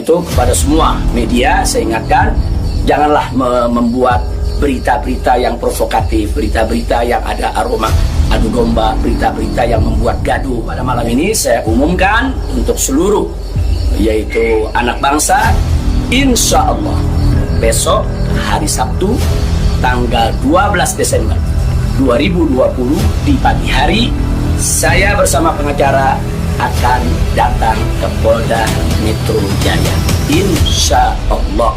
itu kepada semua media saya ingatkan, janganlah membuat berita-berita yang provokatif, berita-berita yang ada aroma adu domba, berita-berita yang membuat gaduh. Pada malam ini saya umumkan untuk seluruh, yaitu anak bangsa, insya Allah besok hari Sabtu tanggal 12 Desember 2020 di pagi hari, saya bersama pengacara akan datang ke Polda Metro Jaya, insya Allah.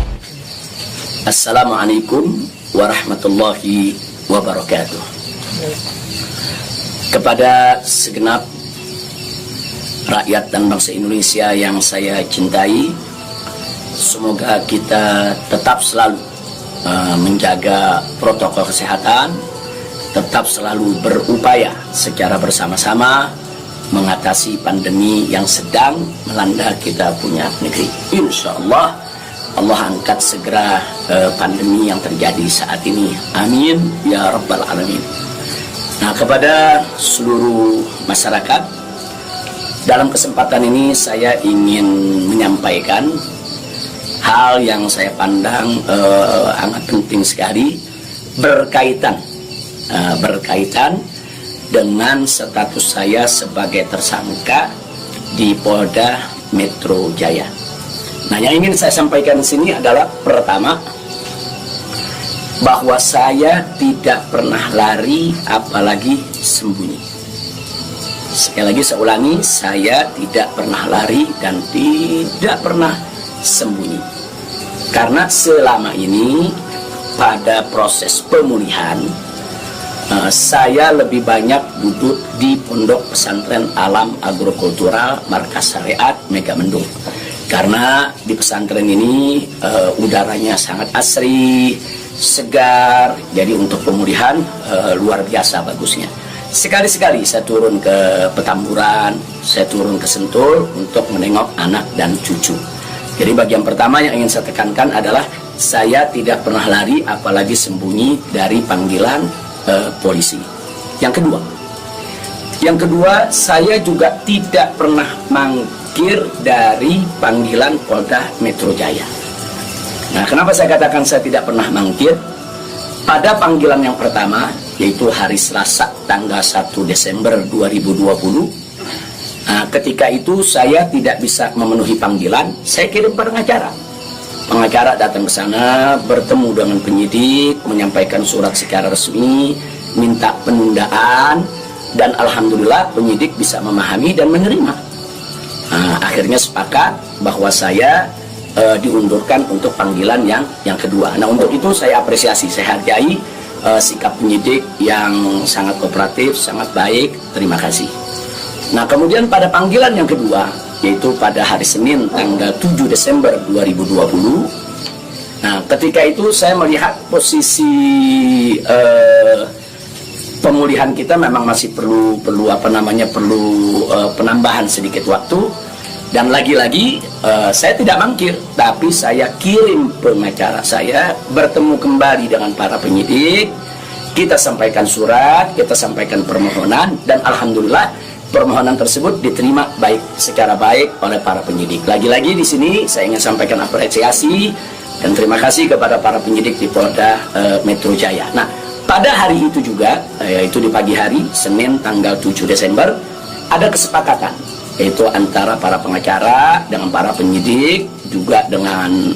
Assalamualaikum warahmatullahi wabarakatuh. Kepada segenap rakyat dan bangsa Indonesia yang saya cintai, semoga kita tetap selalu menjaga protokol kesehatan, tetap selalu berupaya secara bersama-sama mengatasi pandemi yang sedang melanda kita punya negeri. Insya Allah, Allah angkat segera pandemi yang terjadi saat ini. Amin ya rabbal alamin. Nah, kepada seluruh masyarakat, dalam kesempatan ini saya ingin menyampaikan hal yang saya pandang sangat penting sekali berkaitan dengan status saya sebagai tersangka di Polda Metro Jaya. Nah, yang ingin saya sampaikan di sini adalah pertama, bahwa saya tidak pernah lari apalagi sembunyi. Sekali lagi saya ulangi, saya tidak pernah lari dan tidak pernah sembunyi. Karena selama ini pada proses pemulihan, saya lebih banyak duduk di Pondok Pesantren Alam Agrokultural Markas Syariat Megamendung. Karena di pesantren ini udaranya sangat asri, segar, jadi untuk pemulihan luar biasa bagusnya. Sekali-sekali saya turun ke Petamburan, saya turun ke Sentul untuk menengok anak dan cucu. Jadi bagian pertama yang ingin saya tekankan adalah saya tidak pernah lari apalagi sembunyi dari panggilan polisi. Yang kedua, saya juga tidak pernah mangkir dari panggilan Polda Metro Jaya. Nah, kenapa saya katakan saya tidak pernah mangkir? Pada panggilan yang pertama, yaitu hari Selasa tanggal 1 Desember 2020, ketika itu saya tidak bisa memenuhi panggilan, saya kirim pengacara. Pengacara datang ke sana, bertemu dengan penyidik, menyampaikan surat secara resmi, minta penundaan, dan alhamdulillah penyidik bisa memahami dan menerima. Akhirnya sepakat bahwa saya diundurkan untuk panggilan yang kedua. Nah, untuk itu saya apresiasi, saya hargai sikap penyidik yang sangat kooperatif, sangat baik. Terima kasih. Nah, kemudian pada panggilan yang kedua, yaitu pada hari Senin tanggal 7 Desember 2020. Nah, ketika itu saya melihat posisi pemulihan kita memang masih perlu penambahan sedikit waktu, dan lagi-lagi saya tidak mangkir, tapi saya kirim pengacara saya bertemu kembali dengan para penyidik. Kita sampaikan surat, kita sampaikan permohonan, dan alhamdulillah permohonan tersebut diterima secara baik oleh para penyidik. Lagi-lagi di sini saya ingin sampaikan apresiasi dan terima kasih kepada para penyidik di Polda Metro Jaya. Nah, pada hari itu juga, yaitu di pagi hari Senin tanggal 7 Desember, ada kesepakatan, yaitu antara para pengacara dengan para penyidik, juga dengan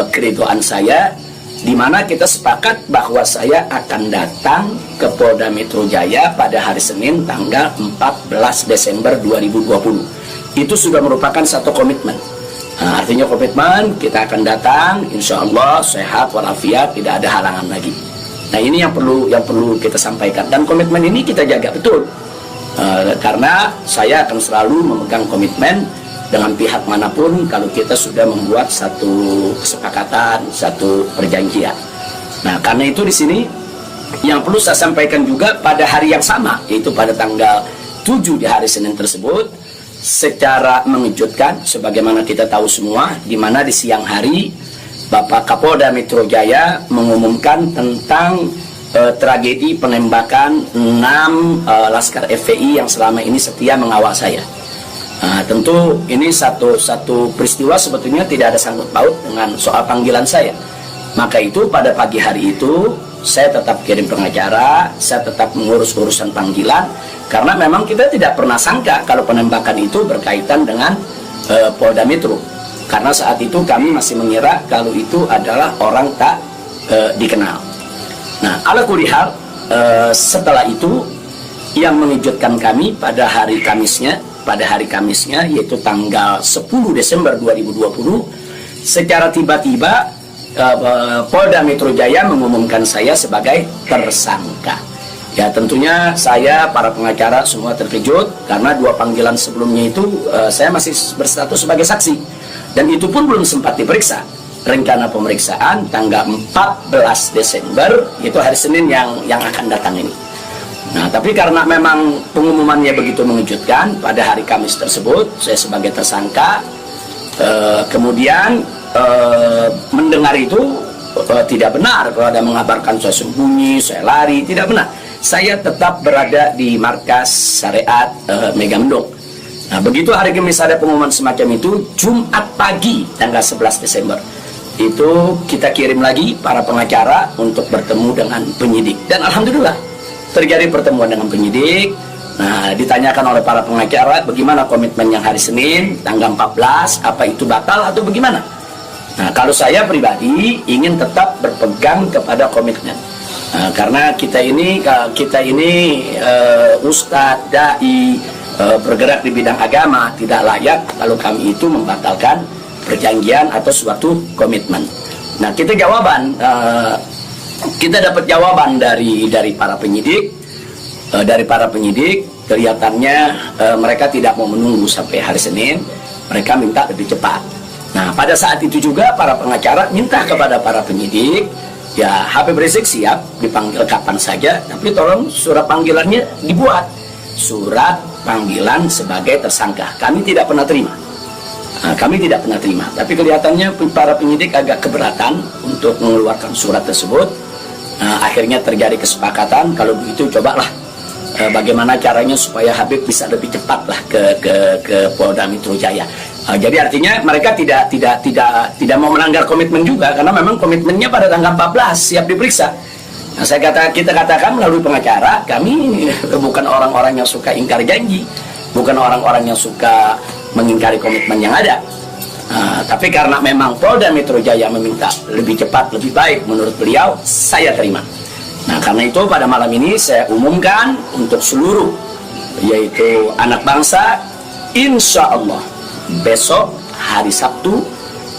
keridoan saya, di mana kita sepakat bahwa saya akan datang ke Polda Metro Jaya pada hari Senin tanggal 14 Desember 2020. Itu sudah merupakan satu komitmen. Nah, artinya komitmen kita akan datang, insya Allah sehat walafiat, tidak ada halangan lagi. Nah, ini yang perlu kita sampaikan, dan komitmen ini kita jaga betul. Karena saya akan selalu memegang komitmen dengan pihak manapun kalau kita sudah membuat satu kesepakatan, satu perjanjian. Nah, karena itu di sini yang perlu saya sampaikan juga pada hari yang sama, yaitu pada tanggal 7 di hari Senin tersebut, secara mengejutkan, sebagaimana kita tahu semua, di mana di siang hari Bapak Kapolda Metro Jaya mengumumkan tentang tragedi penembakan 6 Laskar FPI yang selama ini setia mengawal saya. Nah, tentu ini satu peristiwa sebetulnya tidak ada sangkut paut dengan soal panggilan saya. Maka itu pada pagi hari itu saya tetap kirim pengacara, saya tetap mengurus urusan panggilan, karena memang kita tidak pernah sangka kalau penembakan itu berkaitan dengan Polda Metro. Karena saat itu kami masih mengira kalau itu adalah orang tak dikenal. Nah, ala kulihal, setelah itu yang mengejutkan kami pada hari Kamisnya yaitu tanggal 10 Desember 2020, secara tiba-tiba Polda Metro Jaya mengumumkan saya sebagai tersangka. Ya, tentunya saya, para pengacara semua terkejut karena 2 panggilan sebelumnya itu saya masih berstatus sebagai saksi, dan itu pun belum sempat diperiksa. Rencana pemeriksaan tanggal 14 Desember, itu hari Senin yang akan datang ini. Nah, tapi karena memang pengumumannya begitu mengejutkan, pada hari Kamis tersebut saya sebagai tersangka, kemudian mendengar itu tidak benar kalau ada mengabarkan saya sembunyi, saya lari, tidak benar. Saya tetap berada di markas syariat Megamendung. Nah, begitu hari Kamis ada pengumuman semacam itu, Jumat pagi tanggal 11 Desember itu kita kirim lagi para pengacara untuk bertemu dengan penyidik, dan alhamdulillah terjadi pertemuan dengan penyidik. Nah, ditanyakan oleh para pengacara bagaimana komitmen yang hari Senin tanggal 14, apa itu batal atau bagaimana. Nah, kalau saya pribadi ingin tetap berpegang kepada komitmen, karena kita ini ustadz, dai, bergerak di bidang agama, tidak layak kalau kami itu membatalkan perjanjian atau suatu komitmen. Nah, kita dapat jawaban dari para penyidik. Kelihatannya mereka tidak mau menunggu sampai hari Senin, mereka minta lebih cepat. Nah, pada saat itu juga para pengacara minta kepada para penyidik, ya Habib Rizik siap dipanggil kapan saja, tapi tolong surat panggilannya dibuat, surat panggilan sebagai tersangka. Kami tidak pernah terima. Tapi kelihatannya para penyidik agak keberatan untuk mengeluarkan surat tersebut. Akhirnya terjadi kesepakatan, kalau begitu cobalah bagaimana caranya supaya Habib bisa lebih cepatlah ke Polda Metro Jaya. Jadi artinya mereka tidak mau melanggar komitmen juga, karena memang komitmennya pada tanggal 14 siap diperiksa. Nah, kita katakan melalui pengacara, kami bukan orang-orang yang suka ingkar janji, bukan orang-orang yang suka mengingkari komitmen yang ada. Tapi karena memang Polda Metro Jaya meminta lebih cepat, lebih baik menurut beliau, saya terima. Nah, karena itu pada malam ini saya umumkan untuk seluruh, yaitu anak bangsa, insya Allah besok hari Sabtu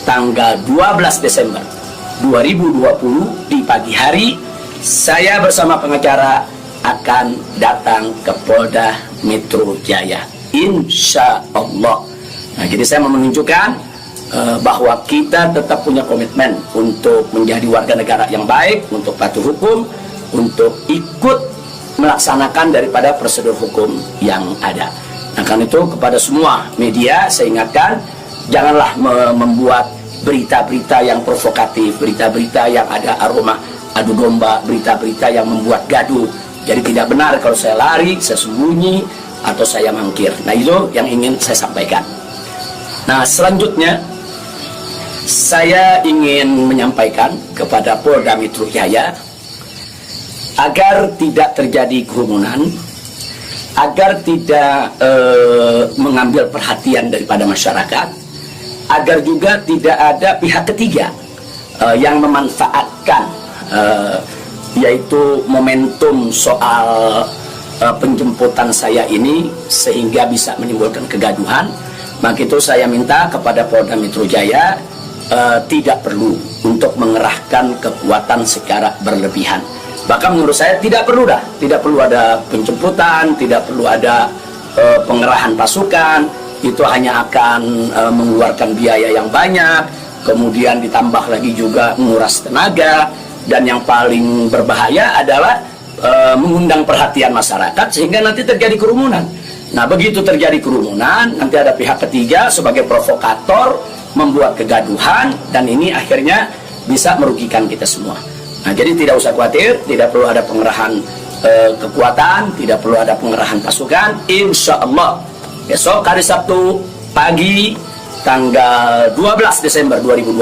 tanggal 12 Desember 2020 di pagi hari, saya bersama pengacara akan datang ke Polda Metro Jaya, insya Allah. Nah, jadi saya mau menunjukkan bahwa kita tetap punya komitmen untuk menjadi warga negara yang baik, untuk patuh hukum, untuk ikut melaksanakan daripada prosedur hukum yang ada. Nah, karena itu kepada semua media saya ingatkan, janganlah membuat berita-berita yang provokatif, berita-berita yang ada aroma adu domba, berita-berita yang membuat gaduh. Jadi tidak benar kalau saya lari, saya sembunyi, atau saya mangkir. Nah, itu yang ingin saya sampaikan. Nah, selanjutnya saya ingin menyampaikan kepada Polda Metro Jaya agar tidak terjadi kerumunan, agar tidak mengambil perhatian daripada masyarakat, agar juga tidak ada pihak ketiga yang memanfaatkan yaitu momentum soal penjemputan saya ini sehingga bisa menimbulkan kegaduhan. Maka itu saya minta kepada Polda Metro Jaya tidak perlu untuk mengerahkan kekuatan secara berlebihan. Bahkan menurut saya tidak perlu ada penjemputan, tidak perlu ada pengerahan pasukan. Itu hanya akan mengeluarkan biaya yang banyak, kemudian ditambah lagi juga menguras tenaga, dan yang paling berbahaya adalah mengundang perhatian masyarakat sehingga nanti terjadi kerumunan. Nah, begitu terjadi kerumunan, nanti ada pihak ketiga sebagai provokator membuat kegaduhan, dan ini akhirnya bisa merugikan kita semua. Nah, jadi tidak usah khawatir, tidak perlu ada pengerahan kekuatan, tidak perlu ada pengerahan pasukan. Insya Allah besok hari Sabtu pagi tanggal 12 Desember 2020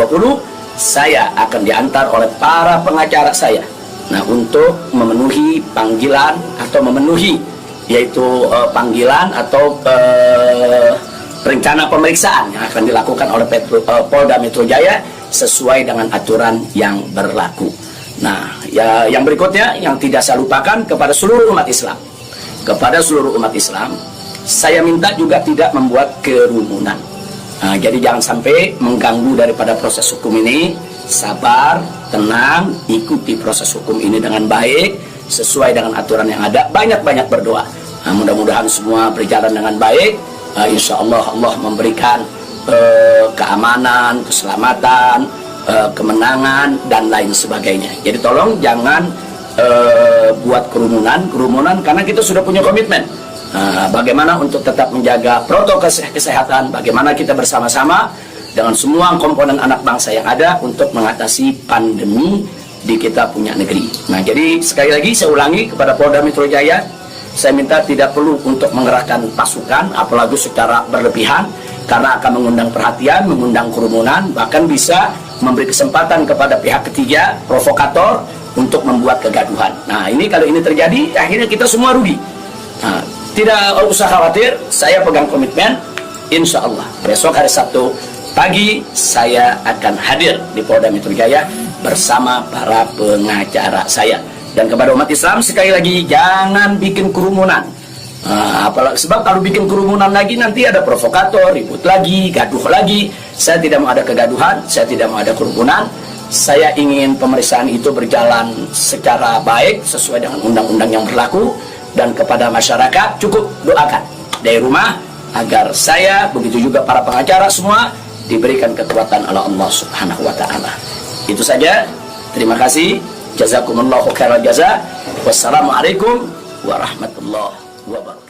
saya akan diantar oleh para pengacara saya. Nah, untuk memenuhi panggilan atau memenuhi yaitu panggilan atau rencana pemeriksaan yang akan dilakukan oleh Polda Metro Jaya sesuai dengan aturan yang berlaku. Nah, ya, yang berikutnya yang tidak saya lupakan kepada seluruh umat Islam. Kepada seluruh umat Islam, saya minta juga tidak membuat kerumunan. Nah, jadi jangan sampai mengganggu daripada proses hukum ini. Sabar, tenang, ikuti proses hukum ini dengan baik, sesuai dengan aturan yang ada. Banyak-banyak berdoa. Nah, mudah-mudahan semua berjalan dengan baik. Insya Allah Allah memberikan keamanan, keselamatan, kemenangan, dan lain sebagainya. Jadi tolong jangan buat kerumunan karena kita sudah punya komitmen. Bagaimana untuk tetap menjaga protokol kesehatan, bagaimana kita bersama-sama dengan semua komponen anak bangsa yang ada untuk mengatasi pandemi di kita punya negeri. Nah, jadi sekali lagi saya ulangi kepada Polda Metro Jaya, saya minta tidak perlu untuk mengerahkan pasukan, apalagi secara berlebihan, karena akan mengundang perhatian, mengundang kerumunan, bahkan bisa memberi kesempatan kepada pihak ketiga, provokator, untuk membuat kegaduhan. Nah, ini kalau ini terjadi, akhirnya kita semua rugi. Nah, tidak usah khawatir, saya pegang komitmen, insya Allah besok hari Sabtu pagi saya akan hadir di Polda Metro Jaya bersama para pengacara saya. Dan kepada umat Islam sekali lagi, jangan bikin kerumunan. Apalagi sebab kalau bikin kerumunan lagi nanti ada provokator, ribut lagi, gaduh lagi. Saya tidak mau ada kegaduhan, saya tidak mau ada kerumunan. Saya ingin pemeriksaan itu berjalan secara baik sesuai dengan undang-undang yang berlaku. Dan kepada masyarakat cukup doakan dari rumah agar saya, begitu juga para pengacara semua, diberikan kekuatan oleh Allah Subhanahu wa Ta'ala. Itu saja. Terima kasih. Jazakumullahu khairal jaza. Wassalamualaikum warahmatullahi wabarakatuh.